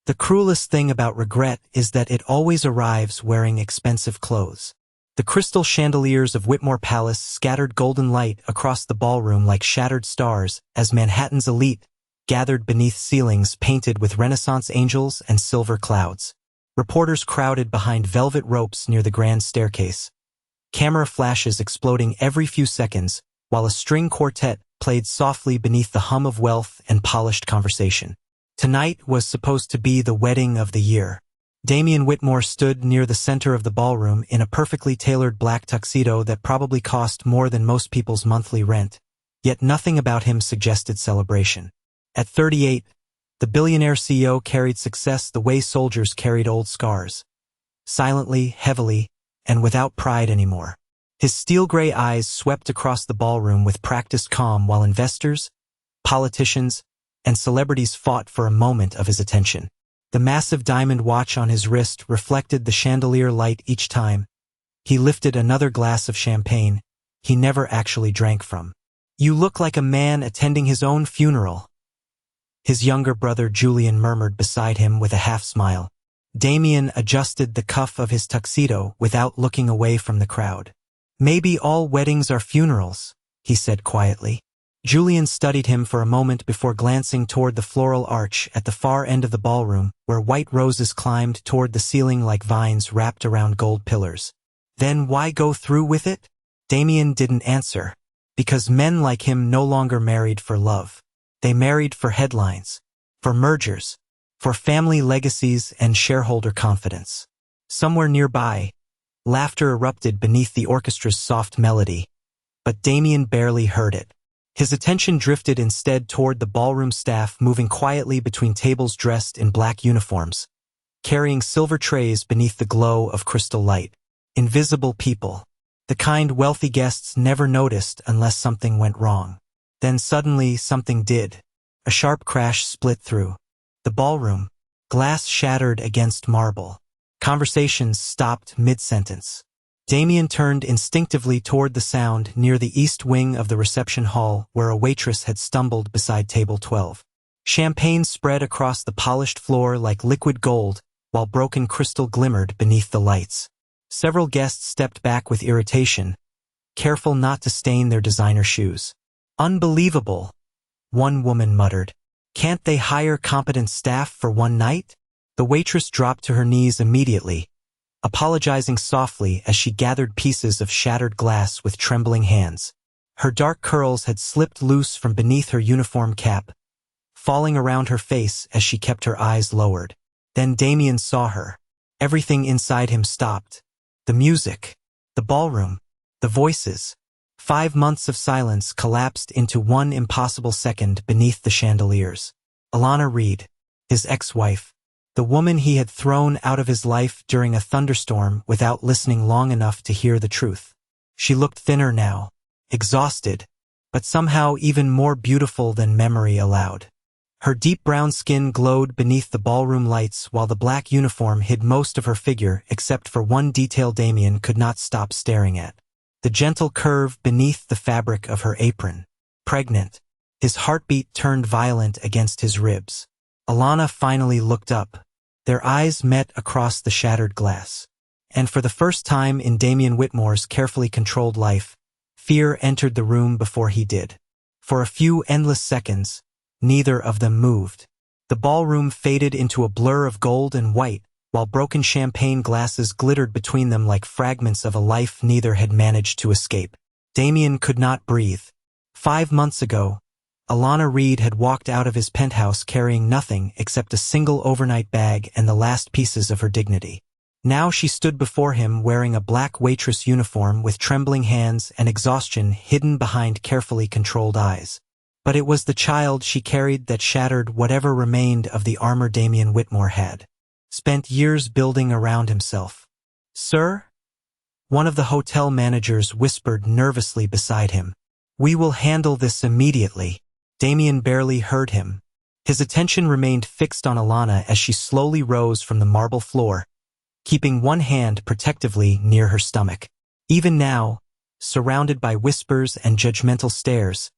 The cruelest thing about regret is that it always arrives wearing expensive clothes. The crystal chandeliers of Whitmore Palace scattered golden light across the ballroom like shattered stars as Manhattan's elite gathered beneath ceilings painted with Renaissance angels and silver clouds. Reporters crowded behind velvet ropes near the grand staircase, camera flashes exploding every few seconds, while a string quartet played softly beneath the hum of wealth and polished conversation. Tonight was supposed to be the wedding of the year. Damian Whitmore stood near the center of the ballroom in a perfectly tailored black tuxedo that probably cost more than most people's monthly rent, yet nothing about him suggested celebration. At 38, the billionaire CEO carried success the way soldiers carried old scars. Silently, heavily, and without pride anymore. His steel-gray eyes swept across the ballroom with practiced calm while investors, politicians, and celebrities fought for a moment of his attention. The massive diamond watch on his wrist reflected the chandelier light each time. He lifted another glass of champagne he never actually drank from. "You look like a man attending his own funeral," his younger brother Julian murmured beside him with a half-smile. Damian adjusted the cuff of his tuxedo without looking away from the crowd. "Maybe all weddings are funerals," he said quietly. Julian studied him for a moment before glancing toward the floral arch at the far end of the ballroom, where white roses climbed toward the ceiling like vines wrapped around gold pillars. "Then why go through with it?" Damian didn't answer. Because men like him no longer married for love. They married for headlines, for mergers, for family legacies and shareholder confidence. Somewhere nearby, laughter erupted beneath the orchestra's soft melody, but Damian barely heard it. His attention drifted instead toward the ballroom staff moving quietly between tables dressed in black uniforms, carrying silver trays beneath the glow of crystal light. Invisible people. The kind wealthy guests never noticed unless something went wrong. Then suddenly something did. A sharp crash split through the ballroom. Glass shattered against marble. Conversations stopped mid-sentence. Damian turned instinctively toward the sound near the east wing of the reception hall where a waitress had stumbled beside table 12. Champagne spread across the polished floor like liquid gold while broken crystal glimmered beneath the lights. Several guests stepped back with irritation, careful not to stain their designer shoes. "Unbelievable," one woman muttered. "Can't they hire competent staff for one night?" The waitress dropped to her knees immediately, apologizing softly as she gathered pieces of shattered glass with trembling hands. Her dark curls had slipped loose from beneath her uniform cap, falling around her face as she kept her eyes lowered. Then Damian saw her. Everything inside him stopped. The music, the ballroom, the voices. 5 months of silence collapsed into one impossible second beneath the chandeliers. Alana Reed, his ex-wife, the woman he had thrown out of his life during a thunderstorm without listening long enough to hear the truth. She looked thinner now, exhausted, but somehow even more beautiful than memory allowed. Her deep brown skin glowed beneath the ballroom lights while the black uniform hid most of her figure except for one detail Damian could not stop staring at. The gentle curve beneath the fabric of her apron. Pregnant. His heartbeat turned violent against his ribs. Alana finally looked up. Their eyes met across the shattered glass. And for the first time in Damian Whitmore's carefully controlled life, fear entered the room before he did. For a few endless seconds, neither of them moved. The ballroom faded into a blur of gold and white, while broken champagne glasses glittered between them like fragments of a life neither had managed to escape. Damian could not breathe. 5 months ago, Alana Reed had walked out of his penthouse carrying nothing except a single overnight bag and the last pieces of her dignity. Now she stood before him wearing a black waitress uniform with trembling hands and exhaustion hidden behind carefully controlled eyes. But it was the child she carried that shattered whatever remained of the armor Damian Whitmore had spent years building around himself. "Sir?" One of the hotel managers whispered nervously beside him. "We will handle this immediately." Damian barely heard him. His attention remained fixed on Alana as she slowly rose from the marble floor, keeping one hand protectively near her stomach. Even now, surrounded by whispers and judgmental stares,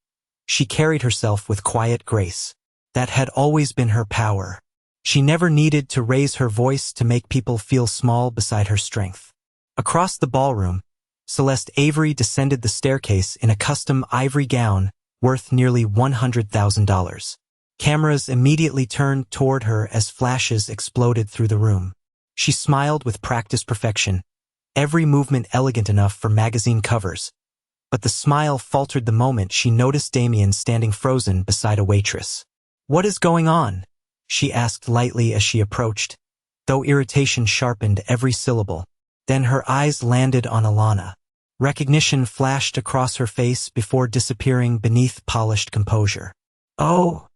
she carried herself with quiet grace. That had always been her power. She never needed to raise her voice to make people feel small beside her strength. Across the ballroom, Celeste Avery descended the staircase in a custom ivory gown worth nearly $100,000. Cameras immediately turned toward her as flashes exploded through the room. She smiled with practiced perfection, every movement elegant enough for magazine covers. But the smile faltered the moment she noticed Damian standing frozen beside a waitress. "What is going on?" she asked lightly as she approached, though irritation sharpened every syllable. Then her eyes landed on Alana. Recognition flashed across her face before disappearing beneath polished composure. "Oh,"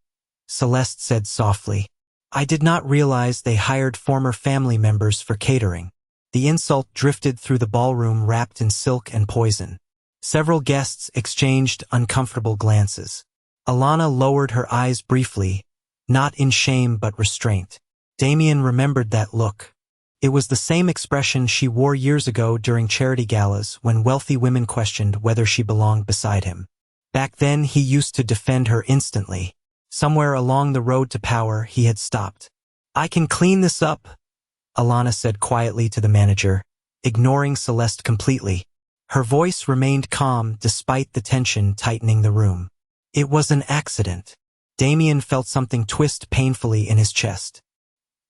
Celeste said softly. "I did not realize they hired former family members for catering." The insult drifted through the ballroom wrapped in silk and poison. Several guests exchanged uncomfortable glances. Alana lowered her eyes briefly, not in shame but restraint. Damian remembered that look. It was the same expression she wore years ago during charity galas when wealthy women questioned whether she belonged beside him. Back then he used to defend her instantly. Somewhere along the road to power he had stopped. "I can clean this up," Alana said quietly to the manager, ignoring Celeste completely. Her voice remained calm despite the tension tightening the room. "It was an accident." Damian felt something twist painfully in his chest.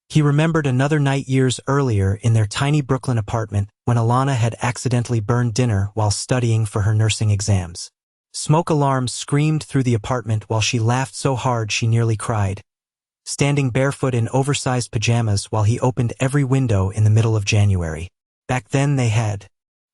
He remembered another night years earlier in their tiny Brooklyn apartment when Alana had accidentally burned dinner while studying for her nursing exams. Smoke alarms screamed through the apartment while she laughed so hard she nearly cried, standing barefoot in oversized pajamas while he opened every window in the middle of January. Back then they had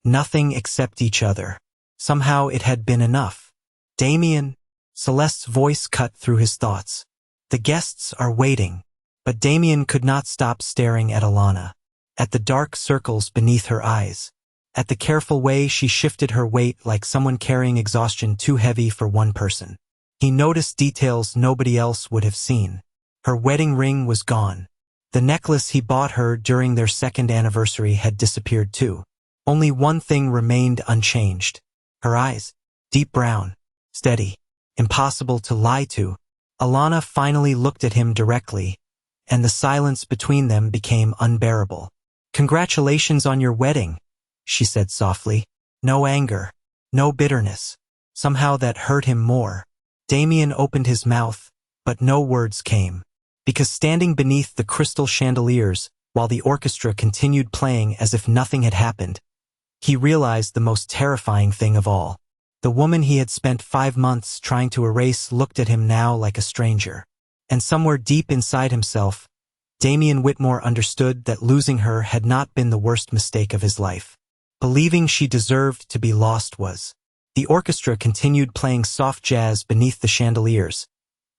nothing except each other. Somehow it had been enough. "Damian," Celeste's voice cut through his thoughts. "The guests are waiting." But Damian could not stop staring at Alana, at the dark circles beneath her eyes, at the careful way she shifted her weight like someone carrying exhaustion too heavy for one person. He noticed details nobody else would have seen. Her wedding ring was gone. The necklace he bought her during their second anniversary had disappeared too. Only one thing remained unchanged. Her eyes, deep brown, steady, impossible to lie to. Alana finally looked at him directly, and the silence between them became unbearable. "Congratulations on your wedding," she said softly. No anger, no bitterness. Somehow that hurt him more. Damian opened his mouth, but no words came. Because standing beneath the crystal chandeliers, while the orchestra continued playing as if nothing had happened, he realized the most terrifying thing of all. The woman he had spent 5 months trying to erase looked at him now like a stranger. And somewhere deep inside himself, Damian Whitmore understood that losing her had not been the worst mistake of his life. Believing she deserved to be lost was. The orchestra continued playing soft jazz beneath the chandeliers,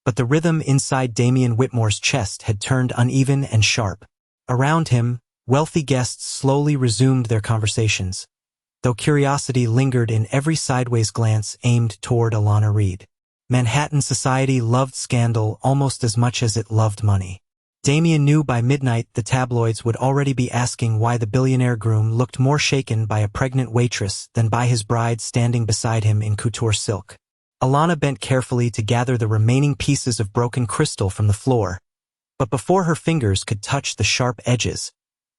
but the rhythm inside Damian Whitmore's chest had turned uneven and sharp. Around him, wealthy guests slowly resumed their conversations, though curiosity lingered in every sideways glance aimed toward Alana Reed. Manhattan society loved scandal almost as much as it loved money. Damian knew by midnight the tabloids would already be asking why the billionaire groom looked more shaken by a pregnant waitress than by his bride standing beside him in couture silk. Alana bent carefully to gather the remaining pieces of broken crystal from the floor, but before her fingers could touch the sharp edges,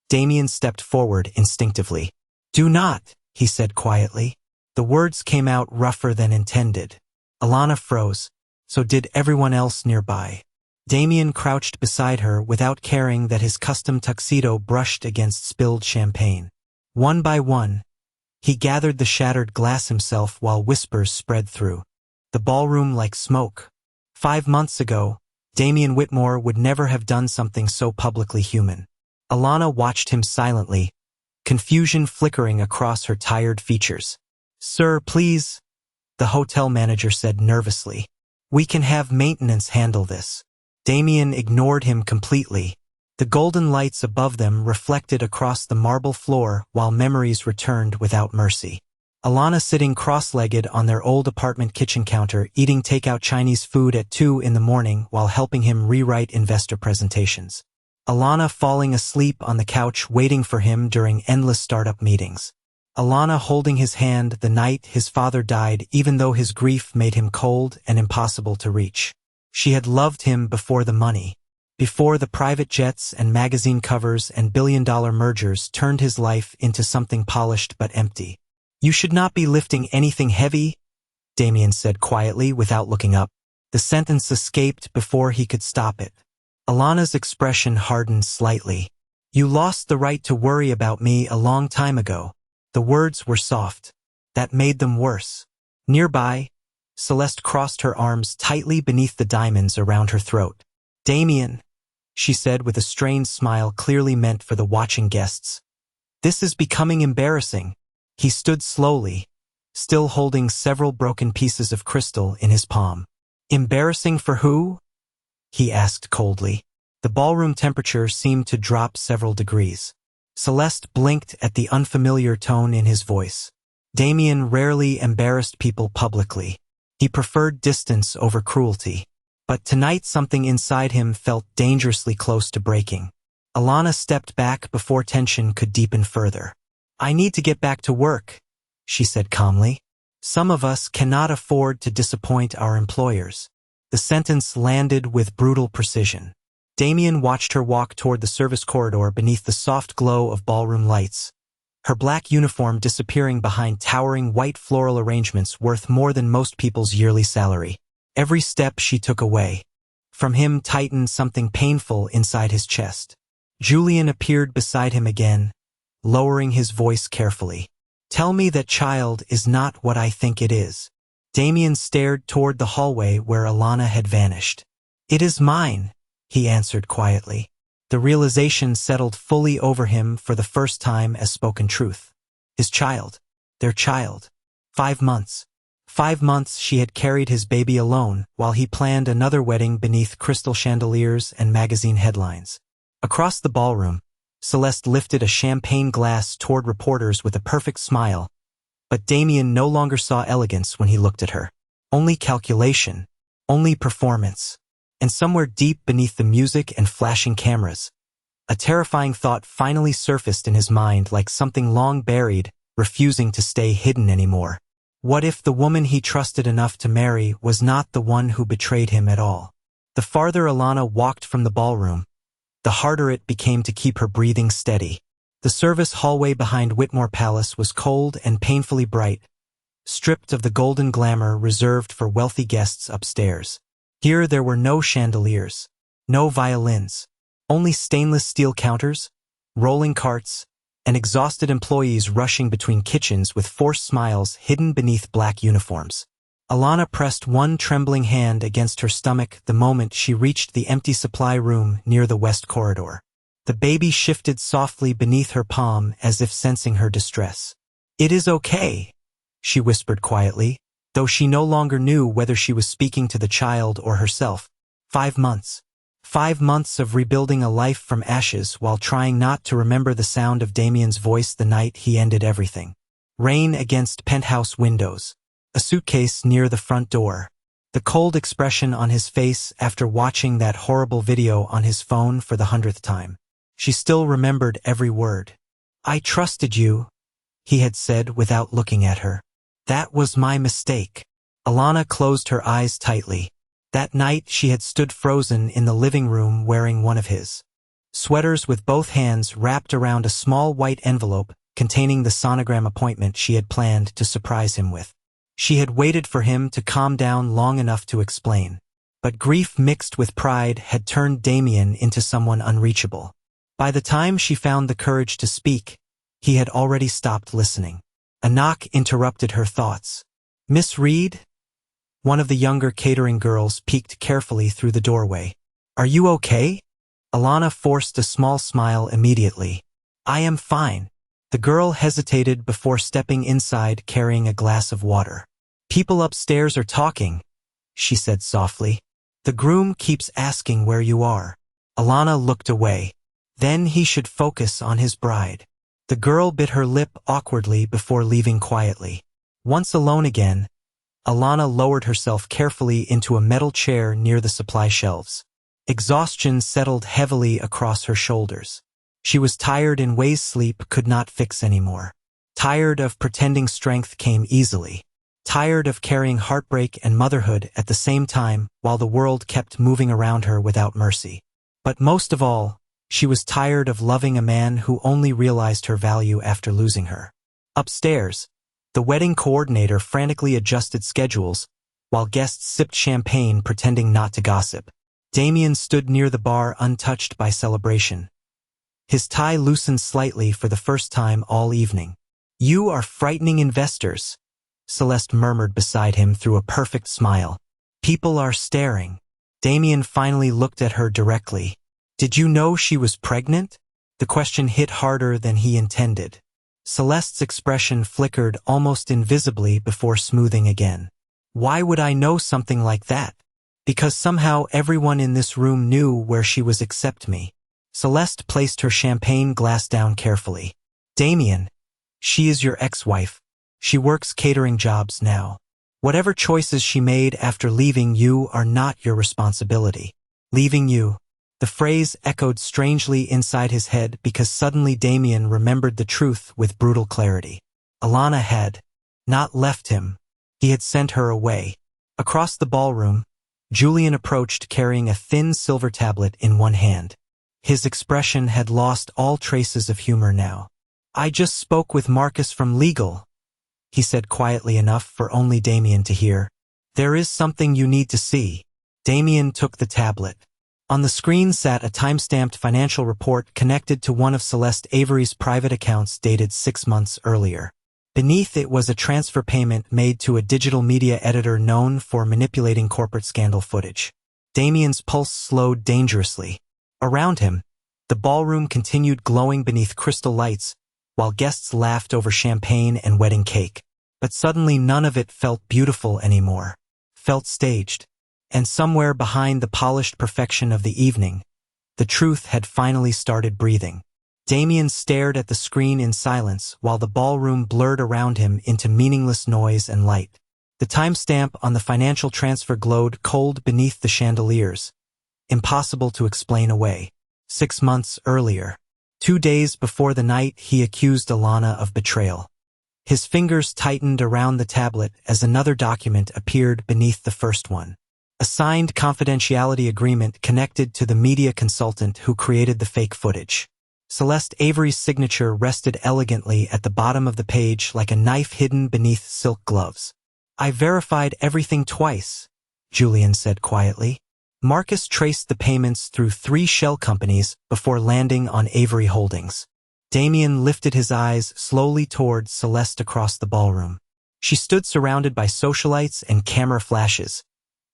Damian stepped forward instinctively. "Do not," he said quietly. The words came out rougher than intended. Alana froze, so did everyone else nearby. Damian crouched beside her without caring that his custom tuxedo brushed against spilled champagne. One by one, he gathered the shattered glass himself while whispers spread through the ballroom like smoke. 5 months ago, Damian Whitmore would never have done something so publicly human. Alana watched him silently, confusion flickering across her tired features. "Sir, please," the hotel manager said nervously. "We can have maintenance handle this." Damian ignored him completely. The golden lights above them reflected across the marble floor while memories returned without mercy. Alana sitting cross-legged on their old apartment kitchen counter eating takeout Chinese food at 2 in the morning while helping him rewrite investor presentations. Alana falling asleep on the couch waiting for him during endless startup meetings. Alana holding his hand the night his father died even though his grief made him cold and impossible to reach. She had loved him before the money. before the private jets and magazine covers and billion-dollar mergers turned his life into something polished but empty. "You should not be lifting anything heavy," Damian said quietly without looking up. The sentence escaped before he could stop it. Alana's expression hardened slightly. "You lost the right to worry about me a long time ago." The words were soft. That made them worse. Nearby, Celeste crossed her arms tightly beneath the diamonds around her throat. "Damian," she said with a strained smile clearly meant for the watching guests. "This is becoming embarrassing." He stood slowly, still holding several broken pieces of crystal in his palm. "Embarrassing for who?" he asked coldly. The ballroom temperature seemed to drop several degrees. Celeste blinked at the unfamiliar tone in his voice. Damian rarely embarrassed people publicly. He preferred distance over cruelty. But tonight something inside him felt dangerously close to breaking. Alana stepped back before tension could deepen further. "I need to get back to work," she said calmly. "Some of us cannot afford to disappoint our employers." The sentence landed with brutal precision. Damian watched her walk toward the service corridor beneath the soft glow of ballroom lights, her black uniform disappearing behind towering white floral arrangements worth more than most people's yearly salary. Every step she took away from him tightened something painful inside his chest. Julian appeared beside him again, lowering his voice carefully. "Tell me that child is not what I think it is." Damian stared toward the hallway where Alana had vanished. "It is mine," he answered quietly. The realization settled fully over him for the first time as spoken truth. His child. Their child. 5 months. 5 months she had carried his baby alone while he planned another wedding beneath crystal chandeliers and magazine headlines. Across the ballroom, Celeste lifted a champagne glass toward reporters with a perfect smile, but Damian no longer saw elegance when he looked at her. Only calculation. Only performance. And somewhere deep beneath the music and flashing cameras, a terrifying thought finally surfaced in his mind like something long buried, refusing to stay hidden anymore. What if the woman he trusted enough to marry was not the one who betrayed him at all? The farther Alana walked from the ballroom, the harder it became to keep her breathing steady. The service hallway behind Whitmore Palace was cold and painfully bright, stripped of the golden glamour reserved for wealthy guests upstairs. Here there were no chandeliers, no violins, only stainless steel counters, rolling carts, and exhausted employees rushing between kitchens with forced smiles hidden beneath black uniforms. Alana pressed one trembling hand against her stomach the moment she reached the empty supply room near the west corridor. The baby shifted softly beneath her palm as if sensing her distress. "It is okay," she whispered quietly, though she no longer knew whether she was speaking to the child or herself. 5 months. 5 months of rebuilding a life from ashes while trying not to remember the sound of Damian's voice the night he ended everything. Rain against penthouse windows. A suitcase near the front door. The cold expression on his face after watching that horrible video on his phone for the 100th time. She still remembered every word. "I trusted you," he had said without looking at her. "That was my mistake." Alana closed her eyes tightly. That night she had stood frozen in the living room wearing one of his sweaters with both hands wrapped around a small white envelope containing the sonogram appointment she had planned to surprise him with. She had waited for him to calm down long enough to explain. But grief mixed with pride had turned Damian into someone unreachable. By the time she found the courage to speak, he had already stopped listening. A knock interrupted her thoughts. "Miss Reed?" One of the younger catering girls peeked carefully through the doorway. "Are you okay?" Alana forced a small smile immediately. "I am fine." The girl hesitated before stepping inside carrying a glass of water. "People upstairs are talking," she said softly. "The groom keeps asking where you are." Alana looked away. Then he should focus on his bride. The girl bit her lip awkwardly before leaving quietly. Once alone again, Alana lowered herself carefully into a metal chair near the supply shelves. Exhaustion settled heavily across her shoulders. She was tired in ways sleep could not fix anymore. Tired of pretending strength came easily. Tired of carrying heartbreak and motherhood at the same time while the world kept moving around her without mercy. But most of all, she was tired of loving a man who only realized her value after losing her. Upstairs, the wedding coordinator frantically adjusted schedules, while guests sipped champagne pretending not to gossip. Damian stood near the bar untouched by celebration. His tie loosened slightly for the first time all evening. "You are frightening investors," Celeste murmured beside him through a perfect smile. "People are staring." Damian finally looked at her directly. "Did you know she was pregnant?" The question hit harder than he intended. Celeste's expression flickered almost invisibly before smoothing again. "Why would I know something like that?" "Because somehow everyone in this room knew where she was except me." Celeste placed her champagne glass down carefully. "Damian, she is your ex-wife. She works catering jobs now. Whatever choices she made after leaving you are not your responsibility." "Leaving you?" The phrase echoed strangely inside his head because suddenly Damian remembered the truth with brutal clarity. Alana had not left him. He had sent her away. Across the ballroom, Julian approached carrying a thin silver tablet in one hand. His expression had lost all traces of humor now. "I just spoke with Marcus from legal," he said quietly enough for only Damian to hear. "There is something you need to see." Damian took the tablet. On the screen sat a time-stamped financial report connected to one of Celeste Avery's private accounts dated 6 months earlier. Beneath it was a transfer payment made to a digital media editor known for manipulating corporate scandal footage. Damian's pulse slowed dangerously. Around him, the ballroom continued glowing beneath crystal lights, while guests laughed over champagne and wedding cake. But suddenly none of it felt beautiful anymore. Felt staged. And somewhere behind the polished perfection of the evening, the truth had finally started breathing. Damian stared at the screen in silence while the ballroom blurred around him into meaningless noise and light. The timestamp on the financial transfer glowed cold beneath the chandeliers, impossible to explain away. 6 months earlier, 2 days before the night he accused Alana of betrayal. His fingers tightened around the tablet as another document appeared beneath the first one. A signed confidentiality agreement connected to the media consultant who created the fake footage. Celeste Avery's signature rested elegantly at the bottom of the page like a knife hidden beneath silk gloves. "I verified everything twice," Julian said quietly. Marcus traced the payments through 3 shell companies before landing on Avery Holdings. Damian lifted his eyes slowly toward Celeste across the ballroom. She stood surrounded by socialites and camera flashes,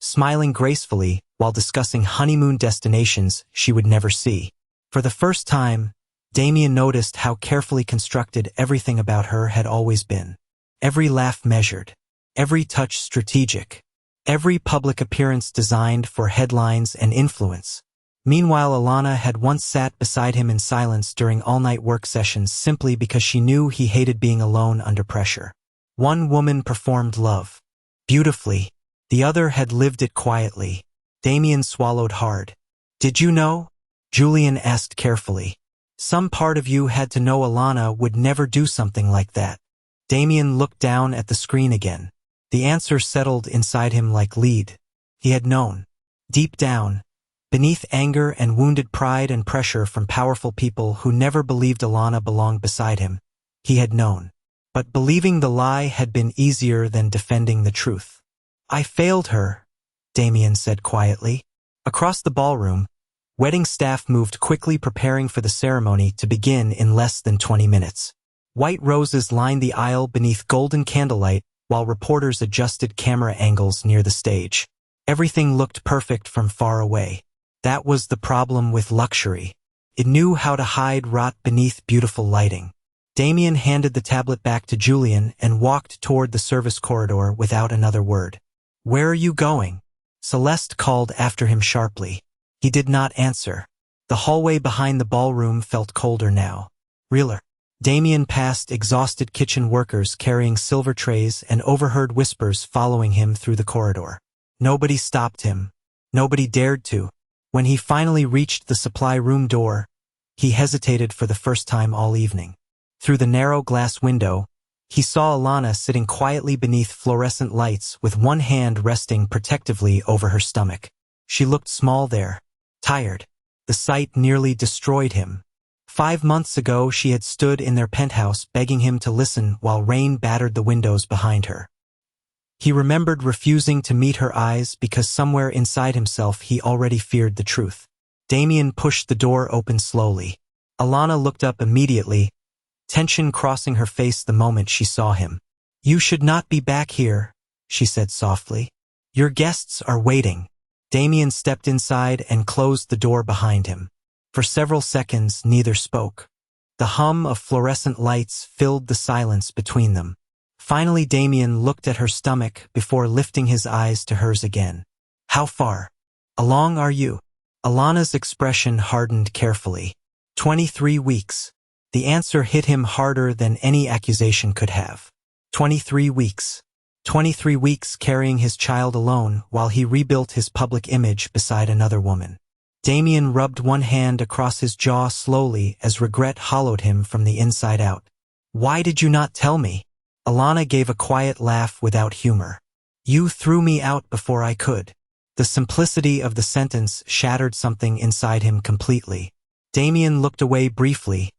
smiling gracefully while discussing honeymoon destinations she would never see. For the first time, Damian noticed how carefully constructed everything about her had always been. Every laugh measured, every touch strategic, every public appearance designed for headlines and influence. Meanwhile, Alana had once sat beside him in silence during all-night work sessions simply because she knew he hated being alone under pressure. One woman performed love beautifully. The other had lived it quietly. Damian swallowed hard. "Did you know?" Julian asked carefully. "Some part of you had to know Alana would never do something like that." Damian looked down at the screen again. The answer settled inside him like lead. He had known. Deep down, beneath anger and wounded pride and pressure from powerful people who never believed Alana belonged beside him, he had known. But believing the lie had been easier than defending the truth. "I failed her," Damian said quietly. Across the ballroom, wedding staff moved quickly preparing for the ceremony to begin in less than 20 minutes. White roses lined the aisle beneath golden candlelight while reporters adjusted camera angles near the stage. Everything looked perfect from far away. That was the problem with luxury. It knew how to hide rot beneath beautiful lighting. Damian handed the tablet back to Julian and walked toward the service corridor without another word. "Where are you going?" Celeste called after him sharply. He did not answer. The hallway behind the ballroom felt colder now. Realer. Damian passed exhausted kitchen workers carrying silver trays and overheard whispers following him through the corridor. Nobody stopped him. Nobody dared to. When he finally reached the supply room door, he hesitated for the first time all evening. Through the narrow glass window, he saw Alana sitting quietly beneath fluorescent lights with one hand resting protectively over her stomach. She looked small there, tired. The sight nearly destroyed him. 5 months ago she had stood in their penthouse begging him to listen while rain battered the windows behind her. He remembered refusing to meet her eyes because somewhere inside himself he already feared the truth. Damian pushed the door open slowly. Alana looked up immediately, tension crossing her face the moment she saw him. "You should not be back here," she said softly. "Your guests are waiting." Damian stepped inside and closed the door behind him. For several seconds, neither spoke. The hum of fluorescent lights filled the silence between them. Finally, Damian looked at her stomach before lifting his eyes to hers again. "How far along are you?" Alana's expression hardened carefully. 23 weeks. The answer hit him harder than any accusation could have. 23 weeks. 23 weeks carrying his child alone while he rebuilt his public image beside another woman. Damian rubbed one hand across his jaw slowly as regret hollowed him from the inside out. "Why did you not tell me?" Alana gave a quiet laugh without humor. "You threw me out before I could." The simplicity of the sentence shattered something inside him completely. Damian looked away briefly,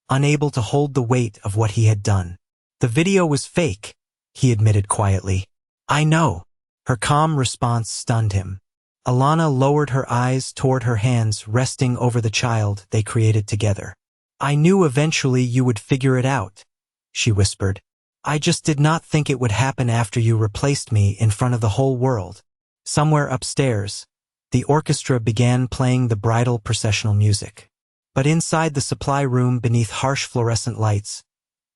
unable to hold the weight of what he had done. "The video was fake," he admitted quietly. "I know." Her calm response stunned him. Alana lowered her eyes toward her hands resting over the child they created together. "I knew eventually you would figure it out," she whispered. "I just did not think it would happen after you replaced me in front of the whole world." Somewhere upstairs, the orchestra began playing the bridal processional music. But inside the supply room beneath harsh fluorescent lights,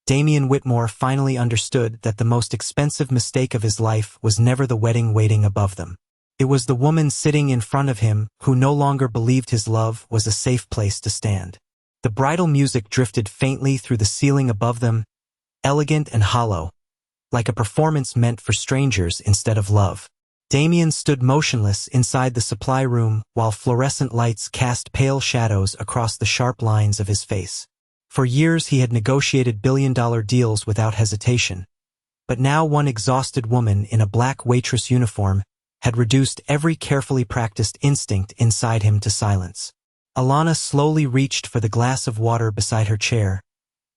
Damian Whitmore finally understood that the most expensive mistake of his life was never the wedding waiting above them. It was the woman sitting in front of him who no longer believed his love was a safe place to stand. The bridal music drifted faintly through the ceiling above them, elegant and hollow, like a performance meant for strangers instead of love. Damian stood motionless inside the supply room while fluorescent lights cast pale shadows across the sharp lines of his face. For years he had negotiated billion-dollar deals without hesitation, but now one exhausted woman in a black waitress uniform had reduced every carefully practiced instinct inside him to silence. Alana slowly reached for the glass of water beside her chair,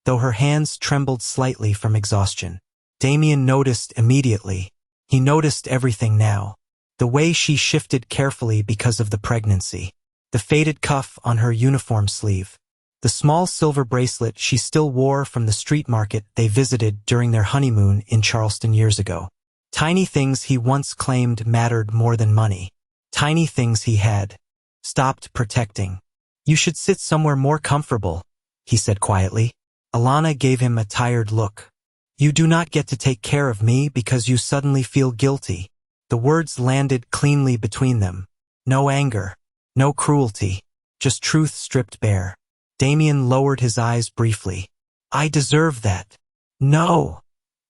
though her hands trembled slightly from exhaustion. Damian noticed immediately. He noticed everything now. The way she shifted carefully because of the pregnancy. The faded cuff on her uniform sleeve. The small silver bracelet she still wore from the street market they visited during their honeymoon in Charleston years ago. Tiny things he once claimed mattered more than money. Tiny things he had stopped protecting. "You should sit somewhere more comfortable," he said quietly. Alana gave him a tired look. "You do not get to take care of me because you suddenly feel guilty." The words landed cleanly between them. No anger, no cruelty, just truth stripped bare. Damian lowered his eyes briefly. "I deserve that." "No,"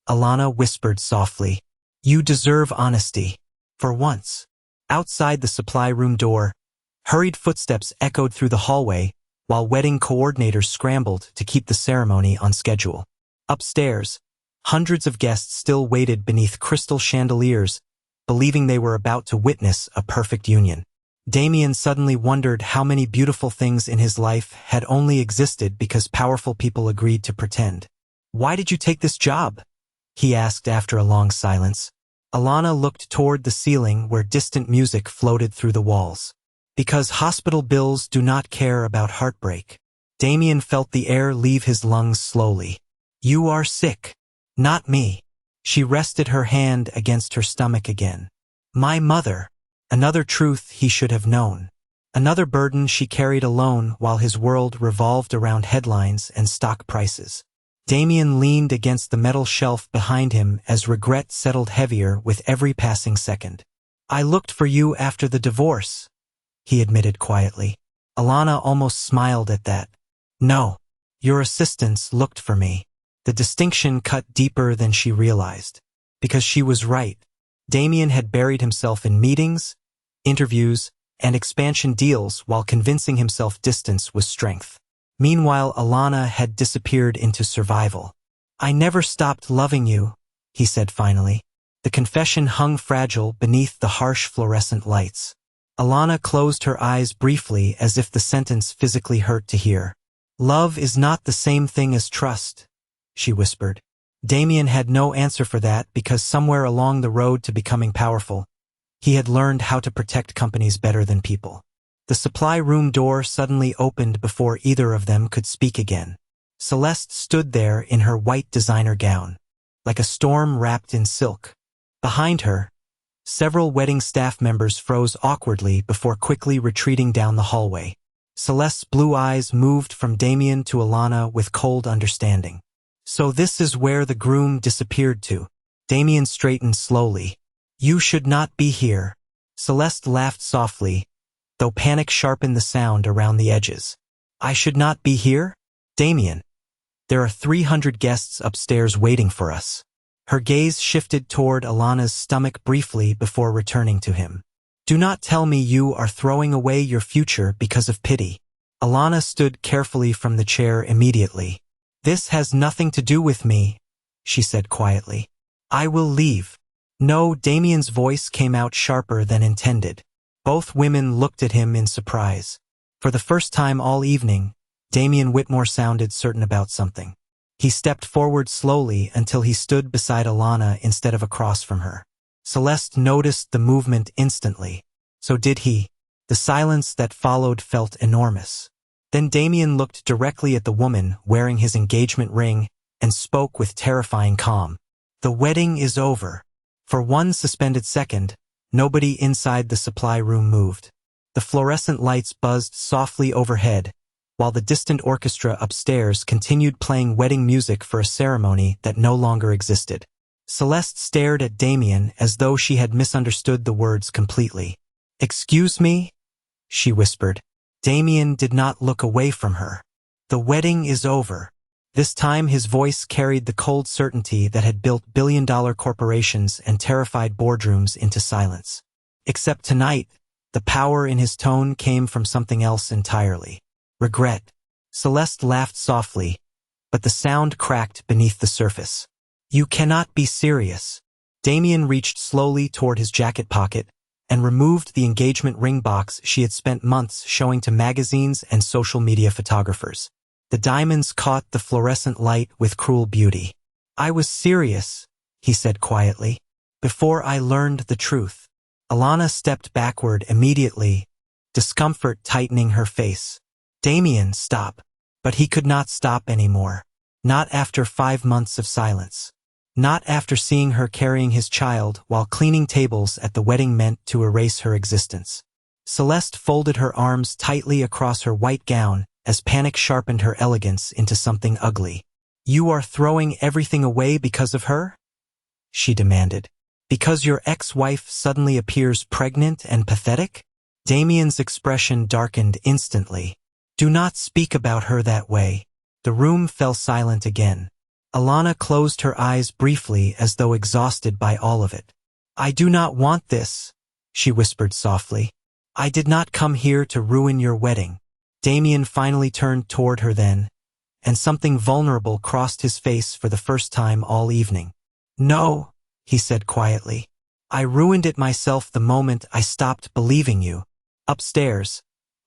Alana whispered softly. "You deserve honesty. For once." Outside the supply room door, hurried footsteps echoed through the hallway while wedding coordinators scrambled to keep the ceremony on schedule. Upstairs, hundreds of guests still waited beneath crystal chandeliers, believing they were about to witness a perfect union. Damian suddenly wondered how many beautiful things in his life had only existed because powerful people agreed to pretend. "Why did you take this job?" he asked after a long silence. Alana looked toward the ceiling where distant music floated through the walls. "Because hospital bills do not care about heartbreak." Damian felt the air leave his lungs slowly. "You are sick. Not me." She rested her hand against her stomach again. "My mother." Another truth he should have known. Another burden she carried alone while his world revolved around headlines and stock prices. Damian leaned against the metal shelf behind him as regret settled heavier with every passing second. "I looked for you after the divorce," he admitted quietly. Alana almost smiled at that. "No, your assistants looked for me." The distinction cut deeper than she realized. Because she was right. Damian had buried himself in meetings, interviews, and expansion deals while convincing himself distance was strength. Meanwhile, Alana had disappeared into survival. "I never stopped loving you," he said finally. The confession hung fragile beneath the harsh fluorescent lights. Alana closed her eyes briefly as if the sentence physically hurt to hear. Love is not the same thing as trust, she whispered. Damian had no answer for that because somewhere along the road to becoming powerful, he had learned how to protect companies better than people. The supply room door suddenly opened before either of them could speak again. Celeste stood there in her white designer gown, like a storm wrapped in silk. Behind her, several wedding staff members froze awkwardly before quickly retreating down the hallway. Celeste's blue eyes moved from Damian to Alana with cold understanding. So this is where the groom disappeared to. Damian straightened slowly. You should not be here. Celeste laughed softly, though panic sharpened the sound around the edges. I should not be here? Damian, there are 300 guests upstairs waiting for us. Her gaze shifted toward Alana's stomach briefly before returning to him. Do not tell me you are throwing away your future because of pity. Alana stood carefully from the chair immediately. This has nothing to do with me, she said quietly. I will leave. No, Damian's voice came out sharper than intended. Both women looked at him in surprise. For the first time all evening, Damian Whitmore sounded certain about something. He stepped forward slowly until he stood beside Alana instead of across from her. Celeste noticed the movement instantly. So did he. The silence that followed felt enormous. Then Damian looked directly at the woman wearing his engagement ring and spoke with terrifying calm. The wedding is over. For one suspended second, nobody inside the supply room moved. The fluorescent lights buzzed softly overhead, while the distant orchestra upstairs continued playing wedding music for a ceremony that no longer existed. Celeste stared at Damian as though she had misunderstood the words completely. Excuse me? She whispered. Damian did not look away from her. The wedding is over. This time his voice carried the cold certainty that had built billion-dollar corporations and terrified boardrooms into silence. Except tonight, the power in his tone came from something else entirely. Regret. Celeste laughed softly, but the sound cracked beneath the surface. You cannot be serious. Damian reached slowly toward his jacket pocket and removed the engagement ring box she had spent months showing to magazines and social media photographers. The diamonds caught the fluorescent light with cruel beauty. I was serious, he said quietly, before I learned the truth. Alana stepped backward immediately, discomfort tightening her face. Damian, stop. But he could not stop anymore. Not after 5 months of silence. Not after seeing her carrying his child while cleaning tables at the wedding meant to erase her existence. Celeste folded her arms tightly across her white gown as panic sharpened her elegance into something ugly. You are throwing everything away because of her? She demanded. Because your ex-wife suddenly appears pregnant and pathetic? Damian's expression darkened instantly. Do not speak about her that way. The room fell silent again. Alana closed her eyes briefly as though exhausted by all of it. I do not want this, she whispered softly. I did not come here to ruin your wedding. Damian finally turned toward her then, and something vulnerable crossed his face for the first time all evening. No, he said quietly. I ruined it myself the moment I stopped believing you. Upstairs,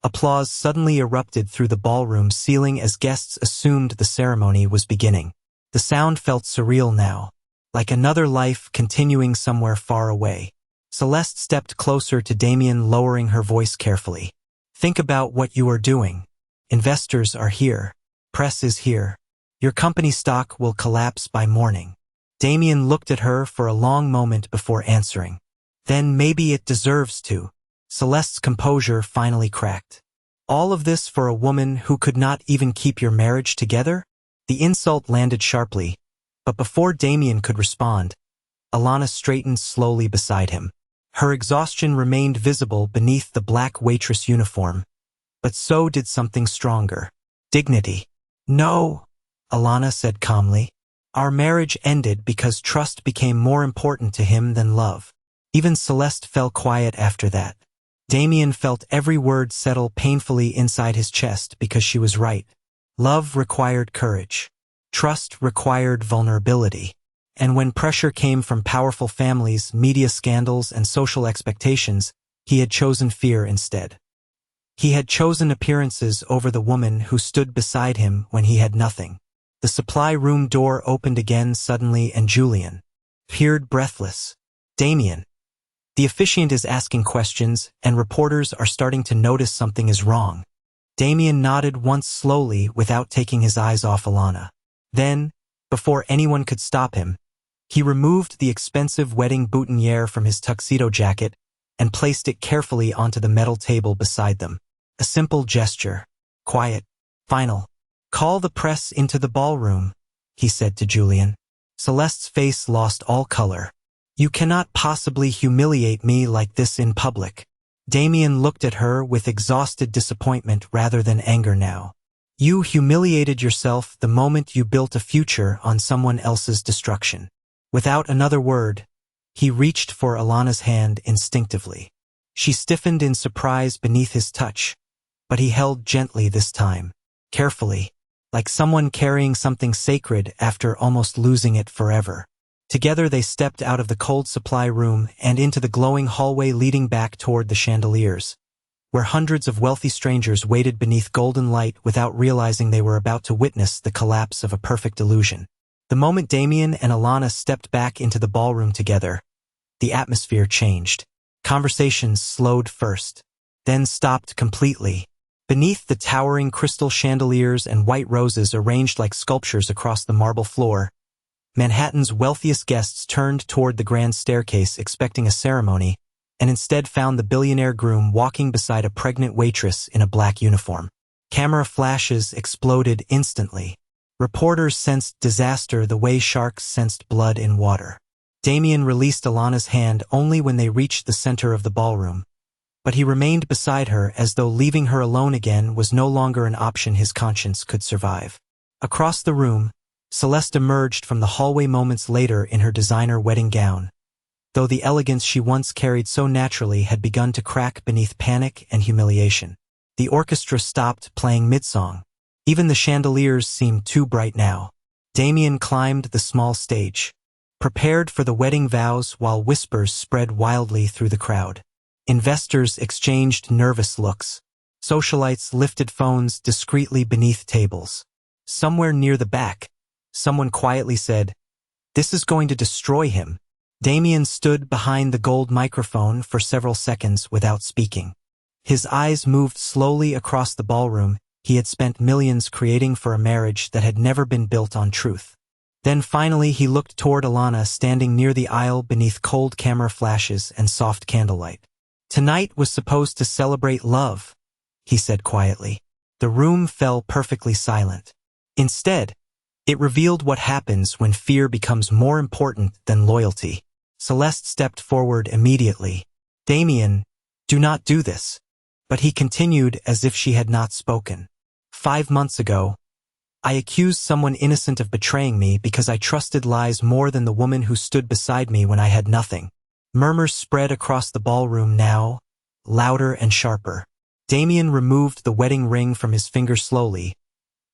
applause suddenly erupted through the ballroom ceiling as guests assumed the ceremony was beginning. The sound felt surreal now, like another life continuing somewhere far away. Celeste stepped closer to Damian, lowering her voice carefully. Think about what you are doing. Investors are here. Press is here. Your company stock will collapse by morning. Damian looked at her for a long moment before answering. Then maybe it deserves to. Celeste's composure finally cracked. All of this for a woman who could not even keep your marriage together? The insult landed sharply, but before Damian could respond, Alana straightened slowly beside him. Her exhaustion remained visible beneath the black waitress uniform, but so did something stronger. Dignity. No, Alana said calmly. Our marriage ended because trust became more important to him than love. Even Celeste fell quiet after that. Damian felt every word settle painfully inside his chest because she was right. Love required courage. Trust required vulnerability. And when pressure came from powerful families, media scandals, and social expectations, He had chosen fear instead. He had chosen appearances over the woman who stood beside him when he had nothing. The supply room door opened again suddenly and Julian peered breathless. Damian. The officiant is asking questions and reporters are starting to notice something is wrong. Damian nodded once slowly without taking his eyes off Alana. Then, before anyone could stop him, he removed the expensive wedding boutonniere from his tuxedo jacket and placed it carefully onto the metal table beside them. A simple gesture. Quiet. Final. Call the press into the ballroom, he said to Julian. Celeste's face lost all color. You cannot possibly humiliate me like this in public. Damian looked at her with exhausted disappointment rather than anger now. You humiliated yourself the moment you built a future on someone else's destruction. Without another word, he reached for Alana's hand instinctively. She stiffened in surprise beneath his touch, but he held gently this time, carefully, like someone carrying something sacred after almost losing it forever. Together they stepped out of the cold supply room and into the glowing hallway leading back toward the chandeliers, where hundreds of wealthy strangers waited beneath golden light without realizing they were about to witness the collapse of a perfect illusion. The moment Damian and Alana stepped back into the ballroom together, the atmosphere changed. Conversations slowed first, then stopped completely. Beneath the towering crystal chandeliers and white roses arranged like sculptures across the marble floor, Manhattan's wealthiest guests turned toward the grand staircase expecting a ceremony, and instead found the billionaire groom walking beside a pregnant waitress in a black uniform. Camera flashes exploded instantly. Reporters sensed disaster the way sharks sensed blood in water. Damian released Alana's hand only when they reached the center of the ballroom, but he remained beside her as though leaving her alone again was no longer an option his conscience could survive. Across the room, Celeste emerged from the hallway moments later in her designer wedding gown, though the elegance she once carried so naturally had begun to crack beneath panic and humiliation. The orchestra stopped playing mid-song. Even the chandeliers seemed too bright now. Damian climbed the small stage, prepared for the wedding vows while whispers spread wildly through the crowd. Investors exchanged nervous looks. Socialites lifted phones discreetly beneath tables. Somewhere near the back, someone quietly said, "This is going to destroy him." Damian stood behind the gold microphone for several seconds without speaking. His eyes moved slowly across the ballroom he had spent millions creating for a marriage that had never been built on truth. Then finally he looked toward Alana standing near the aisle beneath cold camera flashes and soft candlelight. "Tonight was supposed to celebrate love," he said quietly. The room fell perfectly silent. Instead, it revealed what happens when fear becomes more important than loyalty. Celeste stepped forward immediately. "Damian, do not do this." But he continued as if she had not spoken. 5 months ago, I accused someone innocent of betraying me because I trusted lies more than the woman who stood beside me when I had nothing. Murmurs spread across the ballroom now, louder and sharper. Damian removed the wedding ring from his finger slowly,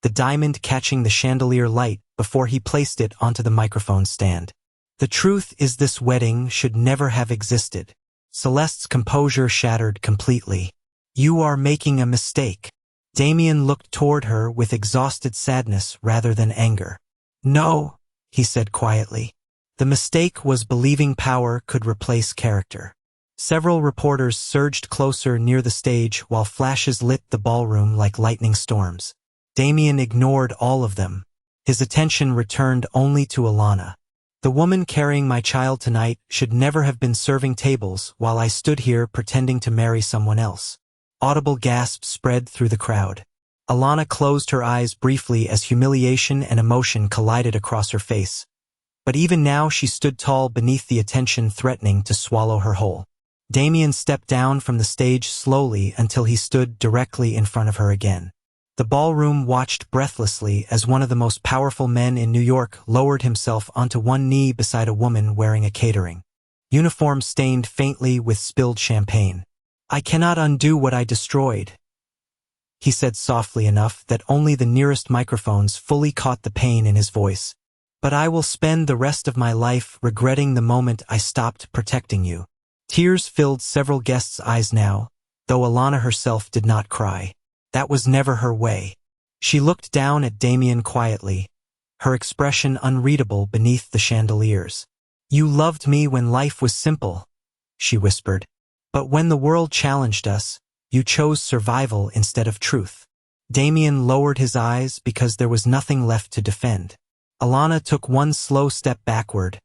the diamond catching the chandelier light before he placed it onto the microphone stand. "The truth is this wedding should never have existed." Celeste's composure shattered completely. "You are making a mistake." Damian looked toward her with exhausted sadness rather than anger. "No," he said quietly. "The mistake was believing power could replace character." Several reporters surged closer near the stage while flashes lit the ballroom like lightning storms. Damian ignored all of them. His attention returned only to Alana. "The woman carrying my child tonight should never have been serving tables while I stood here pretending to marry someone else." Audible gasps spread through the crowd. Alana closed her eyes briefly as humiliation and emotion collided across her face. But even now she stood tall beneath the attention threatening to swallow her whole. Damian stepped down from the stage slowly until he stood directly in front of her again. The ballroom watched breathlessly as one of the most powerful men in New York lowered himself onto one knee beside a woman wearing a catering uniform stained faintly with spilled champagne. "I cannot undo what I destroyed," he said softly enough that only the nearest microphones fully caught the pain in his voice. "But I will spend the rest of my life regretting the moment I stopped protecting you." Tears filled several guests' eyes now, though Alana herself did not cry. That was never her way. She looked down at Damian quietly, her expression unreadable beneath the chandeliers. "You loved me when life was simple," she whispered. "But when the world challenged us, you chose survival instead of truth." Damian lowered his eyes because there was nothing left to defend. Alana took one slow step backward,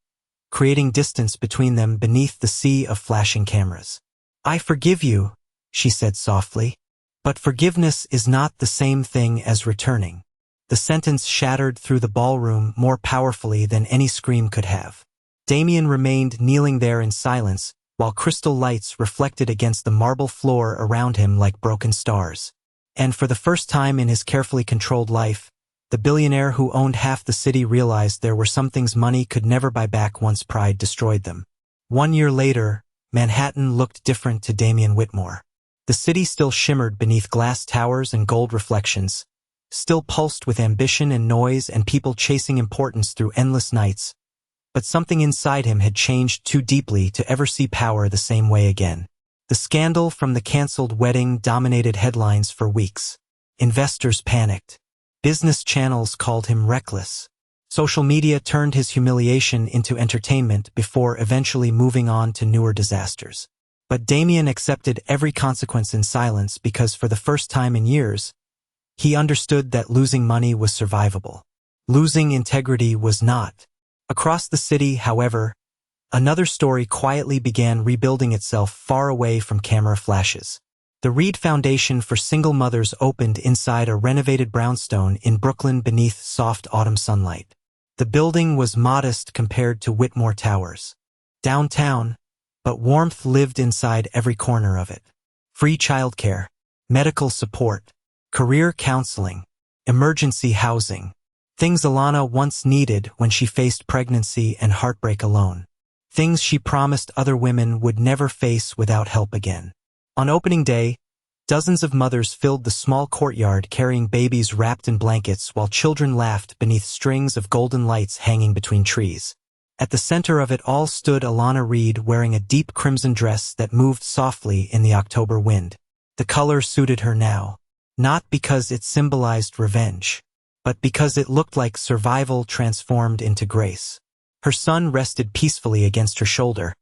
creating distance between them beneath the sea of flashing cameras. "I forgive you," she said softly. "But forgiveness is not the same thing as returning." The sentence shattered through the ballroom more powerfully than any scream could have. Damian remained kneeling there in silence, while crystal lights reflected against the marble floor around him like broken stars. And for the first time in his carefully controlled life, the billionaire who owned half the city realized there were some things money could never buy back once pride destroyed them. 1 year later, Manhattan looked different to Damian Whitmore. The city still shimmered beneath glass towers and gold reflections, still pulsed with ambition and noise and people chasing importance through endless nights. But something inside him had changed too deeply to ever see power the same way again. The scandal from the canceled wedding dominated headlines for weeks. Investors panicked. Business channels called him reckless. Social media turned his humiliation into entertainment before eventually moving on to newer disasters. But Damian accepted every consequence in silence because for the first time in years, he understood that losing money was survivable. Losing integrity was not. Across the city, however, another story quietly began rebuilding itself far away from camera flashes. The Reed Foundation for Single Mothers opened inside a renovated brownstone in Brooklyn beneath soft autumn sunlight. The building was modest compared to Whitmore Towers. Downtown, but warmth lived inside every corner of it. Free childcare, medical support, career counseling, emergency housing. Things Alana once needed when she faced pregnancy and heartbreak alone. Things she promised other women would never face without help again. On opening day, dozens of mothers filled the small courtyard carrying babies wrapped in blankets while children laughed beneath strings of golden lights hanging between trees. At the center of it all stood Alana Reed wearing a deep crimson dress that moved softly in the October wind. The color suited her now, not because it symbolized revenge, but because it looked like survival transformed into grace. Her son rested peacefully against her shoulder,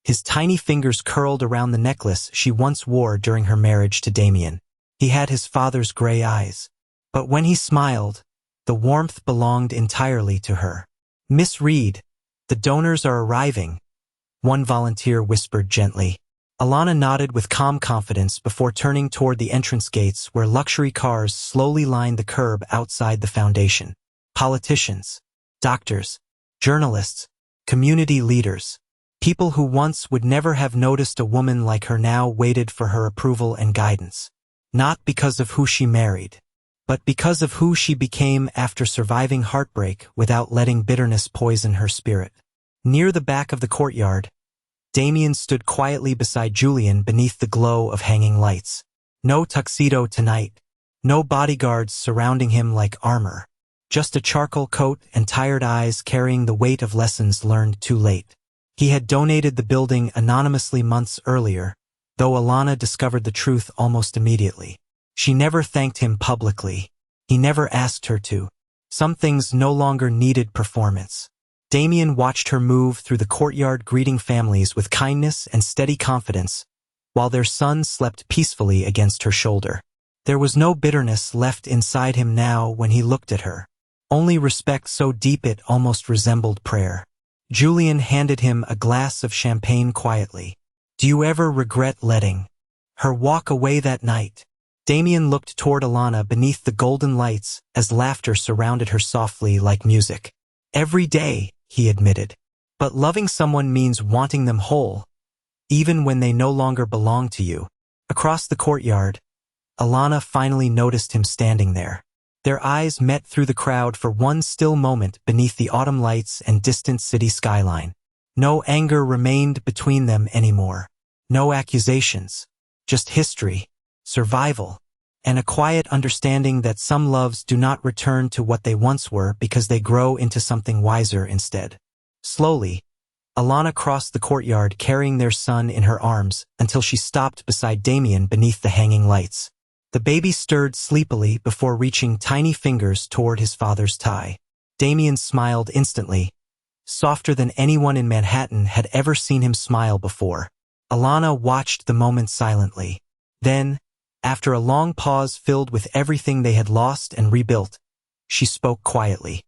his tiny fingers curled around the necklace she once wore during her marriage to Damian. He had his father's gray eyes, but when he smiled, the warmth belonged entirely to her. "Miss Reed, the donors are arriving," one volunteer whispered gently. Alana nodded with calm confidence before turning toward the entrance gates where luxury cars slowly lined the curb outside the foundation. Politicians, doctors, journalists, community leaders, people who once would never have noticed a woman like her now waited for her approval and guidance. Not because of who she married, but because of who she became after surviving heartbreak without letting bitterness poison her spirit. Near the back of the courtyard, Damian stood quietly beside Julian beneath the glow of hanging lights. No tuxedo tonight, no bodyguards surrounding him like armor. Just a charcoal coat and tired eyes carrying the weight of lessons learned too late. He had donated the building anonymously months earlier, though Alana discovered the truth almost immediately. She never thanked him publicly. He never asked her to. Some things no longer needed performance. Damian watched her move through the courtyard greeting families with kindness and steady confidence, while their son slept peacefully against her shoulder. There was no bitterness left inside him now when he looked at her. Only respect so deep it almost resembled prayer. Julian handed him a glass of champagne quietly. "Do you ever regret letting her walk away that night?" Damian looked toward Alana beneath the golden lights as laughter surrounded her softly like music. "Every day," he admitted. "But loving someone means wanting them whole, even when they no longer belong to you." Across the courtyard, Alana finally noticed him standing there. Their eyes met through the crowd for one still moment beneath the autumn lights and distant city skyline. No anger remained between them anymore. No accusations. Just history, survival, and a quiet understanding that some loves do not return to what they once were because they grow into something wiser instead. Slowly, Alana crossed the courtyard carrying their son in her arms until she stopped beside Damian beneath the hanging lights. The baby stirred sleepily before reaching tiny fingers toward his father's tie. Damian smiled instantly, softer than anyone in Manhattan had ever seen him smile before. Alana watched the moment silently. Then, after a long pause filled with everything they had lost and rebuilt, she spoke quietly.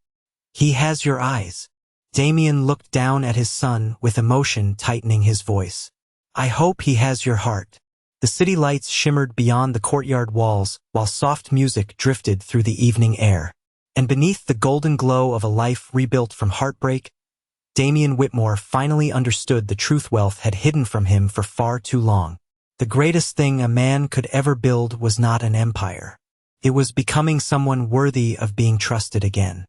"He has your eyes." Damian looked down at his son with emotion tightening his voice. "I hope he has your heart." The city lights shimmered beyond the courtyard walls while soft music drifted through the evening air. And beneath the golden glow of a life rebuilt from heartbreak, Damian Whitmore finally understood the truth wealth had hidden from him for far too long. The greatest thing a man could ever build was not an empire. It was becoming someone worthy of being trusted again.